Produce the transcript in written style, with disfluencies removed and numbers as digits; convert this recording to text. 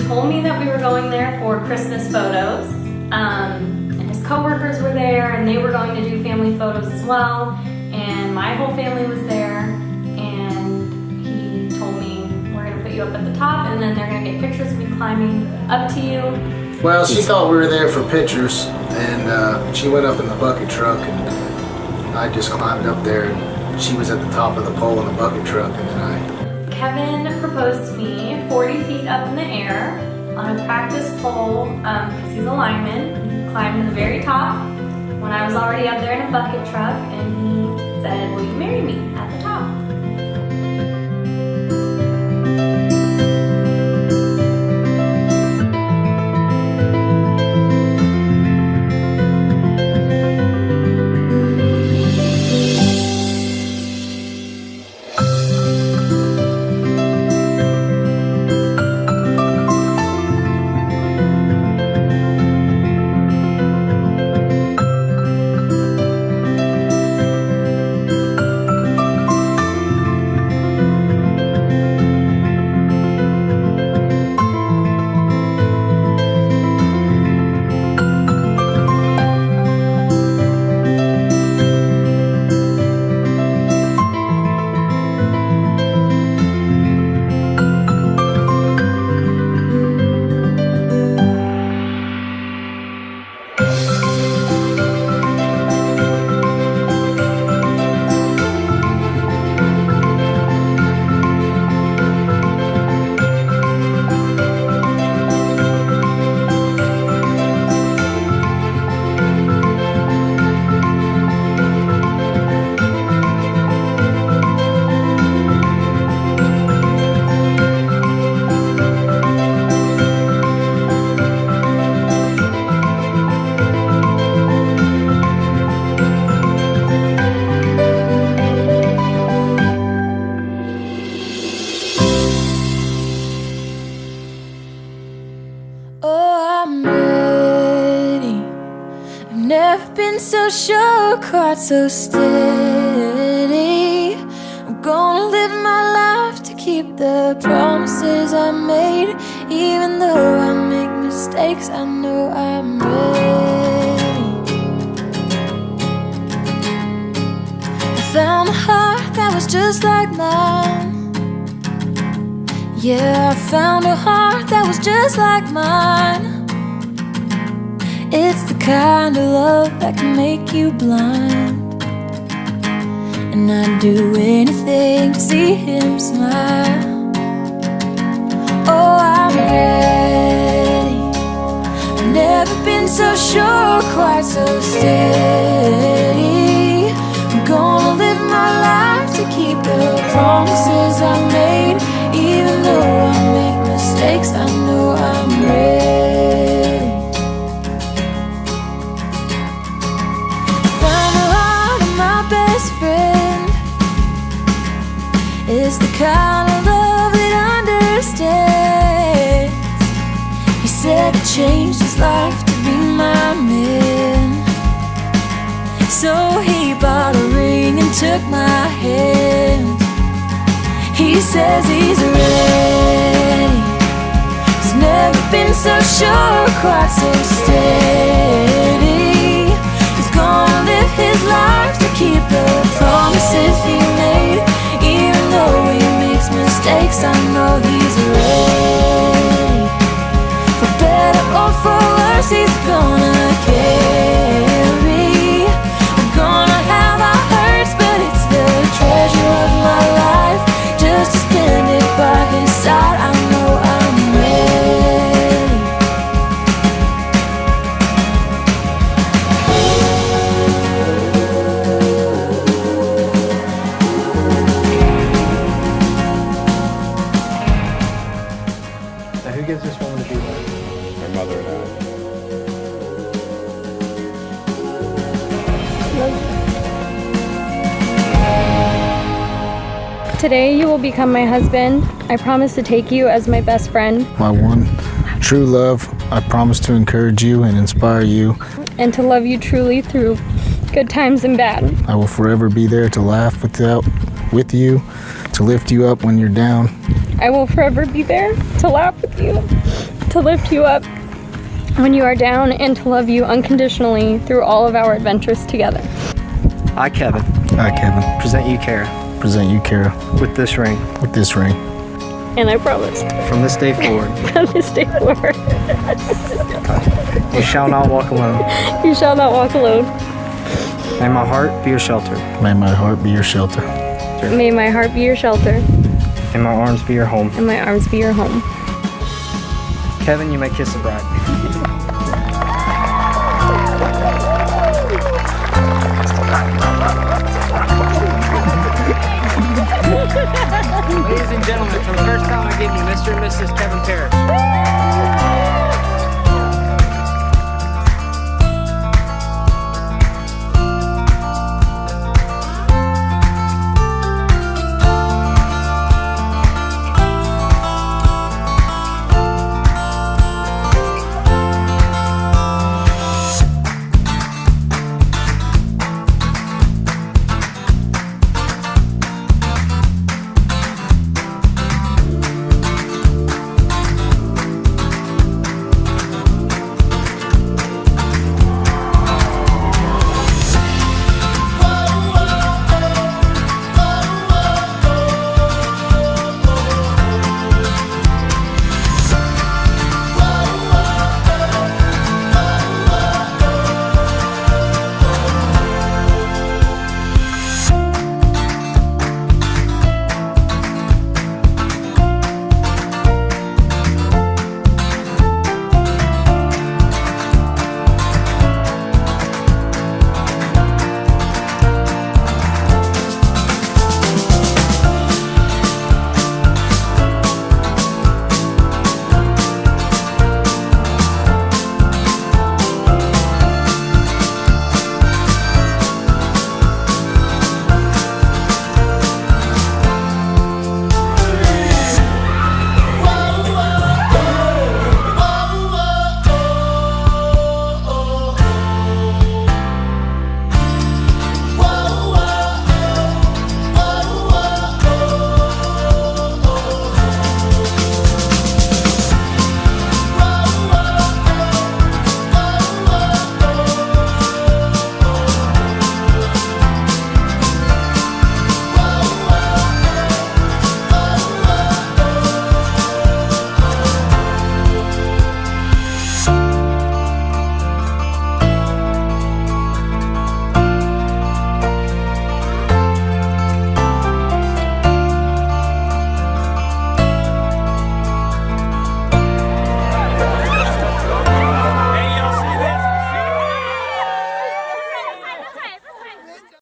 told me that we were going there for Christmas photos. And his coworkers were there, and they were going to do family photos as well. And my whole family was there. And he told me, we're going to put you up at the top, and then they're going to get pictures of me climbing up to you. Well, she thought we were there for pictures, and she went up in the bucket truck, and I just climbed up there, and she was at the top of the pole in the bucket truck, and then Kevin proposed to me 40 feet up in the air on a practice pole, because he's a lineman. He climbed to the very top when I was already up there in a bucket truck, and he said, will you marry me at the top? So sure, quite so steady. I'm gonna live my life to keep the promises I made. Even though I make mistakes, I know I'm ready. I found a heart that was just like mine. Yeah, I found a heart that was just like mine. It's the kind of love that can make you blind, and I'd do anything to see him smile. Oh, I'm ready. I've never been so sure, quite so steady. I'm gonna live my life to keep the promises I made. Even though I make mistakes, I know I'm ready. Is the kind of love that understands. He said it changed his life to be my man. So he bought a ring and took my hand. He says he's ready. He's never been so sure, quite so steady. He's gonna live his life to keep the promises he made. Even though he makes mistakes, I know he's ready. For better or for worse, he's gonna carry. We're gonna have our hurts, but it's the treasure of my life. Just to spend it by his side, I know I'm ready. who gives this woman to be with? My mother and I. Today you will become my husband. I promise to take you as my best friend. My one true love. I promise to encourage you and inspire you. And to love you truly through good times and bad. I will forever be there to laugh with you, to lift you up when you're down. I will forever be there to laugh with you to lift you up when you are down, and to love you unconditionally through all of our adventures together. I, Kevin, present you, Kara, with this ring, And I promise, from this day forward, from this day forward, you shall not walk alone. you shall not walk alone. May my heart be your shelter. May my heart be your shelter. May my heart be your shelter, And my arms be your home. and my arms be your home. Kevin, you may kiss the bride. Ladies and gentlemen, for the first time I give you Mr. and Mrs. Kevin Parrish.